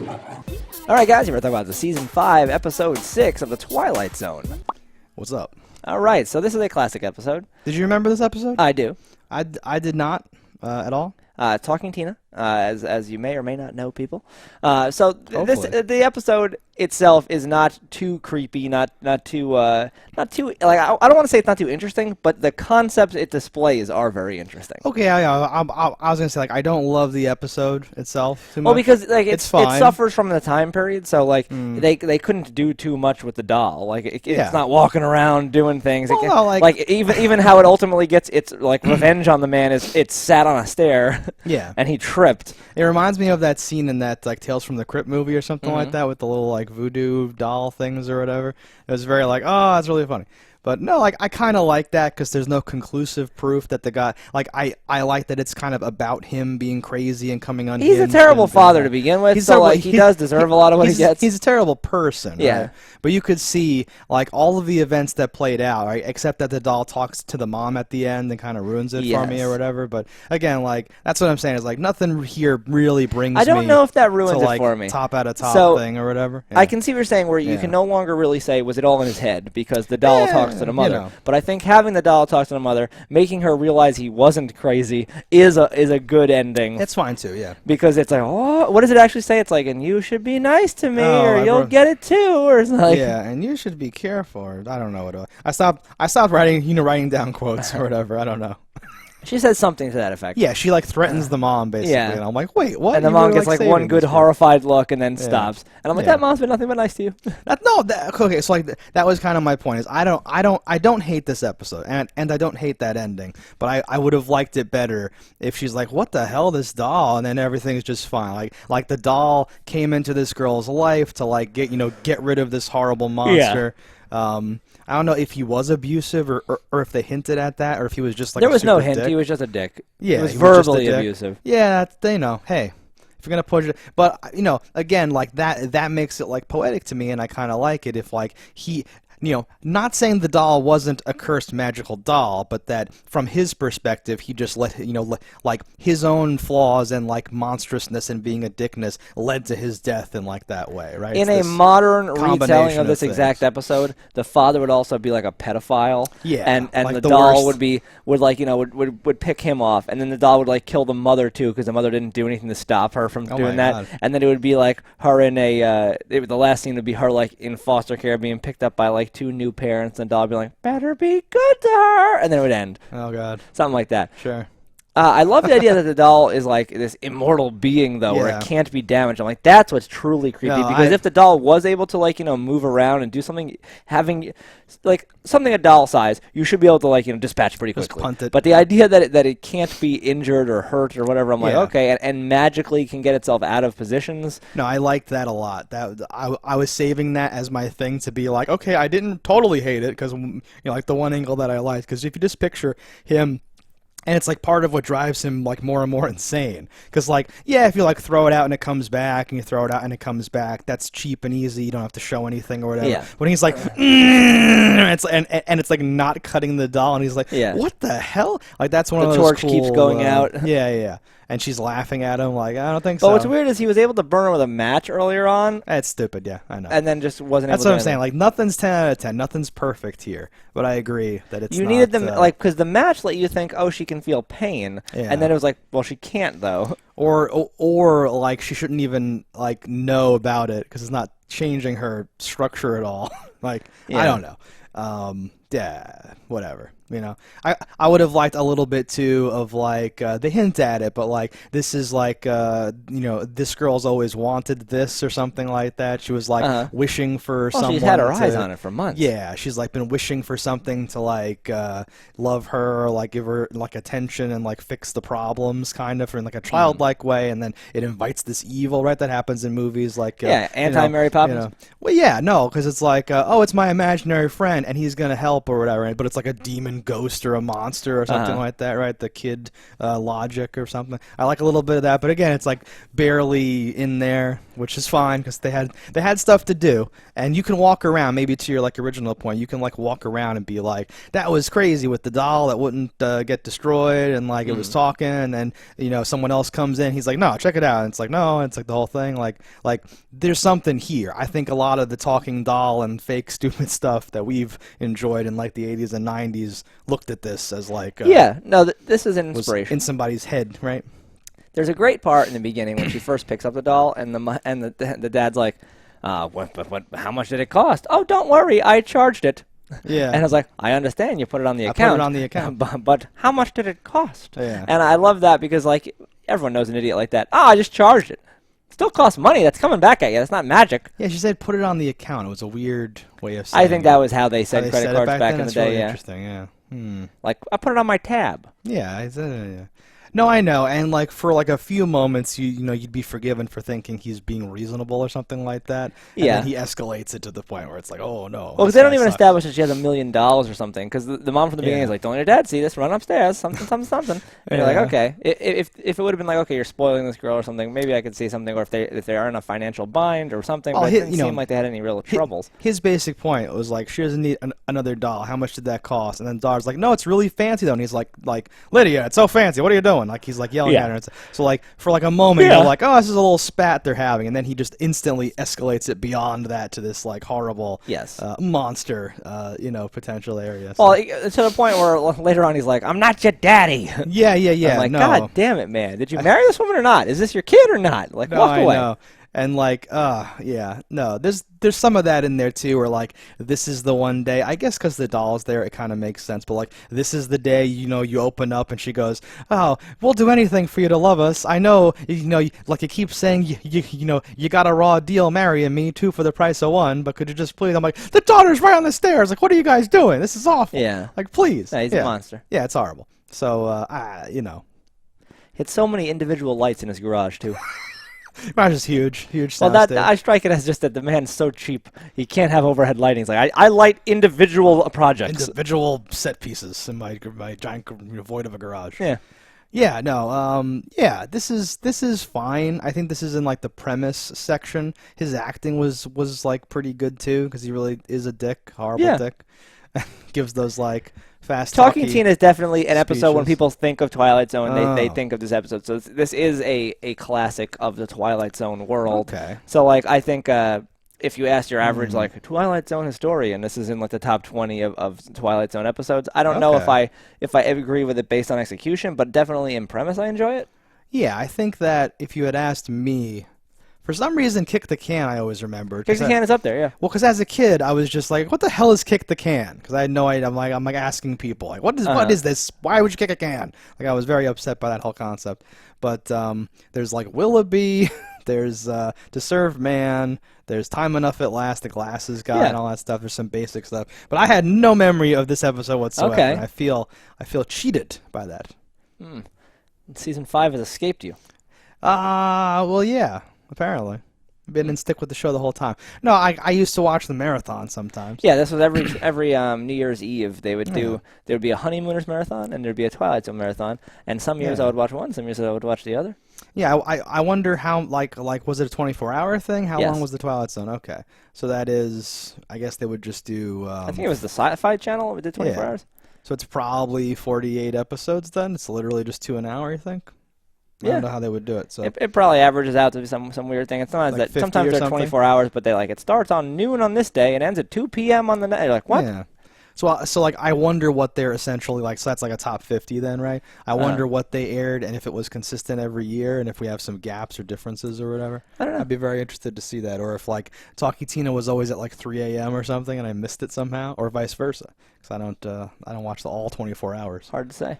All right, guys, we're talking about the Season 5, Episode 6 of The Twilight Zone. What's up? All right, so this is a classic episode. Did you remember this episode? I do. I did not at all. Talking Tina, as you may or may not know, people. The episode itself is not too creepy, not too like I don't want to say it's not too interesting, but the concepts it displays are very interesting. Okay, I was gonna say, like, I don't love the episode itself too much. Well, because like it fine. suffers from the time period, so like they couldn't do too much with the doll. Like it's not walking around doing things. Well, like even how it ultimately gets its like revenge on the man is it sat on a stair. Yeah. And he tripped. It reminds me of that scene in that like Tales from the Crypt movie or something like that with the little like voodoo doll things or whatever. It was very like, oh, that's really funny. But no, like I kind of like that because there's no conclusive proof that the guy. Like I like that it's kind of about him being crazy and coming unhinged. He's a terrible father to begin with, so like he does deserve a lot of what he gets. He's a terrible person, yeah. Right? But you could see like all of the events that played out, right? Except that the doll talks to the mom at the end and kind of ruins it for me or whatever. But again, like that's what I'm saying is like nothing here really brings me. I don't know if that ruins to, it like, for me. Top out of top thing or whatever. Yeah. I can see what you're saying, where you can no longer really say was it all in his head because the doll talks to the mother. You know. But I think having the doll talk to the mother, making her realize he wasn't crazy, is a good ending. It's fine too, yeah. Because it's like, oh, what does it actually say? It's like, and you should be nice to me, or you'll get it too, or something. Like, yeah, and you should be careful. Or, I don't know what. I stopped writing down quotes or whatever. I don't know. She says something to that effect. Yeah, she like threatens the mom basically, and I'm like, wait, what? And the mom gets like one good horrified look and then stops. And I'm like, that mom's been nothing but nice to you. Okay, so like that was kind of my point. Is I don't hate this episode, and I don't hate that ending, but I would have liked it better if she's like, what the hell, this doll, and then everything's just fine. Like the doll came into this girl's life to like get rid of this horrible monster. Yeah. I don't know if he was abusive or if they hinted at that or if he was just like there was no hint. Dick. He was just a dick. Yeah, he was verbally abusive. Yeah, hey, if you're gonna push it, but again, like that makes it like poetic to me, and I kind of like it if like he. Not saying the doll wasn't a cursed magical doll, but that from his perspective, he just let like his own flaws and like monstrousness and being a dickness led to his death in like that way, right? In a modern retelling of this exact episode, the father would also be like a pedophile, and like the doll would pick him off, and then the doll would like kill the mother too because the mother didn't do anything to stop her from doing that, and then it would be like her in the last scene would be her like in foster care being picked up by like two new parents, and the doll would be like, better be good to her, and then it would end. Oh god, something like that. Sure. I love the idea that the doll is like this immortal being, though, where it can't be damaged. I'm like, that's what's truly creepy. Because if the doll was able to, like, move around and do something, having, like, something a doll size, you should be able to, like, dispatch pretty quickly. Just punt it. But the idea that it can't be injured or hurt or whatever, I'm like, okay, and magically can get itself out of positions. No, I liked that a lot. That I was saving that as my thing to be like, okay, I didn't totally hate it because, like, the one angle that I liked. Because if you just picture him. And it's like part of what drives him like more and more insane. Because like, yeah, if you like throw it out and it comes back, and you throw it out and it comes back, that's cheap and easy. You don't have to show anything or whatever. Yeah. When he's like, and it's like not cutting the doll, and he's like, what the hell? Like that's one of those torch cool, keeps going out. Yeah. And she's laughing at him like, I don't think so. But what's weird is he was able to burn her with a match earlier on. It's stupid, yeah, I know. And then just wasn't able to. That's what I'm saying. Like, nothing's 10 out of 10. Nothing's perfect here. But I agree that it's You not, needed them, like, because the match let you think, oh, she can feel pain. Yeah. And then it was like, well, she can't, though. Or like, she shouldn't even, like, know about it because it's not changing her structure at all. Like, I don't know. Yeah, whatever. I would have liked a little bit too of like they hint at it, but like this is like this girl's always wanted this or something like that. She was like wishing for someone. She's had her eyes on it for months. Yeah, she's like been wishing for something to like love her or like give her like attention and like fix the problems kind of in like a childlike way, and then it invites this evil, right? That happens in movies like anti-Mary Poppins. Well, yeah, no, because it's like oh, it's my imaginary friend and he's gonna help or whatever, but it's like a demon ghost or a monster or something like that, right? The kid logic or something. I like a little bit of that, but again, it's like barely in there which is fine because they had stuff to do, and you can walk around. Maybe to your like original point, you can like walk around and be like, that was crazy with the doll that wouldn't get destroyed, and like it was talking, and someone else comes in, he's like, no, check it out, and it's like, no, it's like the whole thing, like there's something here. I think a lot of the talking doll and fake stupid stuff that we've enjoyed in like the 80s and 90s looked at this as like this is an inspiration in somebody's head, right? There's a great part in the beginning when she first picks up the doll, and the dad's like, what, how much did it cost? Oh, don't worry, I charged it. Yeah. And I was like, I understand you put it on the account. I put it on the account. But how much did it cost? Yeah. And I love that because, like, everyone knows an idiot like that. I just charged it. It still costs money. That's coming back at you. That's not magic. Yeah, she said put it on the account. It was a weird way of saying I think that was how they said credit cards back in the day. Really yeah. Interesting, yeah. Like, I put it on my tab. Yeah, yeah. No, I know, and like for like a few moments, you'd be forgiven for thinking he's being reasonable or something like that. And then he escalates it to the point where it's like, oh no. Well, because they don't even establish that she has $1 million or something. Because the mom from the beginning is like, don't let your dad see this. Run upstairs. Something. And you're like, okay. If it would have been like, okay, you're spoiling this girl or something, maybe I could see something. Or if they are in a financial bind or something. But it didn't seem like they had any real troubles. His basic point was like, she doesn't need another doll. How much did that cost? And then the daughter's like, no, it's really fancy though. And he's like Lydia, it's so fancy. What are you doing? Like he's like yelling. So like for like a moment you're like, oh, this is a little spat they're having, and then he just instantly escalates it beyond that to this like horrible monster potential area. So. Well, to the point where later on he's like, I'm not your daddy. Yeah. I'm like, God damn it, man. Did you marry this woman or not? Is this your kid or not? Like, walk away. Know. And like, there's some of that in there too, where like, this is the one day, I guess because the doll's there, it kind of makes sense, but like, this is the day, you open up and she goes, oh, we'll do anything for you to love us. I know, like you keep saying, you got a raw deal marrying me, 2 for the price of 1, but could you just please? I'm like, the daughter's right on the stairs. Like, what are you guys doing? This is awful. Yeah. Like, please. Yeah, he's a monster. Yeah, it's horrible. So, Hit so many individual lights in his garage, too. Garage is huge Well, I strike it as just that the man's so cheap he can't have overhead lighting. It's like I light individual projects, individual set pieces in my giant void of a garage. Yeah, yeah, no, This is fine. I think this is in like the premise section. His acting was like pretty good too because he really is a dick, horrible dick. Gives those like. Talking Teen is definitely an episode when people think of Twilight Zone, they think of this episode. So this is a classic of the Twilight Zone world. Okay. So like I think if you ask your average like Twilight Zone historian, this is in like the top 20 of Twilight Zone episodes. I don't know if I agree with it based on execution, but definitely in premise I enjoy it. Yeah, I think that if you had asked me. For some reason, Kick the Can I always remembered. Kick the Can is up there, yeah. Well, because as a kid, I was just like, what the hell is Kick the Can? Because I had no idea. I'm like asking people, like, what is this? Why would you kick a can? Like, I was very upset by that whole concept. But there's like Willoughby, there's To Serve Man, there's Time Enough at Last, the Glasses Guy, and all that stuff. There's some basic stuff. But I had no memory of this episode whatsoever. Okay. And I feel cheated by that. Season 5 has escaped you. Well, yeah. Apparently. Didn't stick with the show the whole time. No, I used to watch the marathon sometimes. Yeah, this was every New Year's Eve. There would be a Honeymooners marathon and there'd be a Twilight Zone marathon. And some years I would watch one, some years I would watch the other. Yeah, I wonder how like was it a 24-hour thing? How long was the Twilight Zone? Okay, so that is I guess they would just do. I think it was the Sci-Fi Channel that did 24 hours. So it's probably 48 episodes then. It's literally just 2 an hour, I think. I don't know how they would do it. So it probably averages out to be some weird thing. It's not like that. Sometimes they're 24 hours, but they like it starts on noon on this day and ends at 2 p.m. on the night. You're like, what? Yeah. So like I wonder what they're essentially like. So that's like a top 50 then, right? I wonder what they aired and if it was consistent every year and if we have some gaps or differences or whatever. I don't know. I'd be very interested to see that, or if like Talkie Tina was always at like 3 a.m. or something and I missed it somehow, or vice versa. Because I don't watch all 24 hours. Hard to say.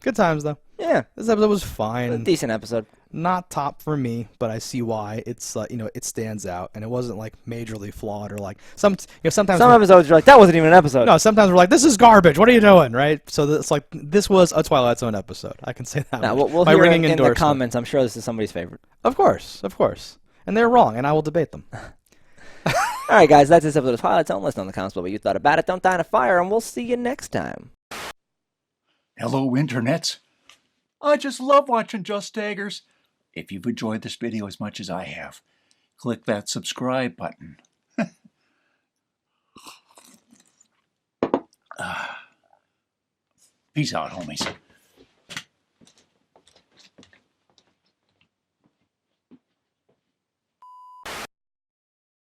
Good times though. Yeah, this episode was fine. A decent episode. Not top for me, but I see why. It's it stands out, and it wasn't like majorly flawed or like sometimes some episodes you're like that wasn't even an episode. No, sometimes we're like this is garbage. What are you doing, right? So it's like this was a Twilight Zone episode. I can say that. Now, we'll hear in the comments. I'm sure this is somebody's favorite. Of course, and they're wrong, and I will debate them. All right, guys, that's this episode of Twilight Zone. Listen on the comments below what you thought about it. Don't die in a fire, and we'll see you next time. Hello, internets. I just love watching JustDaggers. If you've enjoyed this video as much as I have, click that subscribe button. Peace out, homies.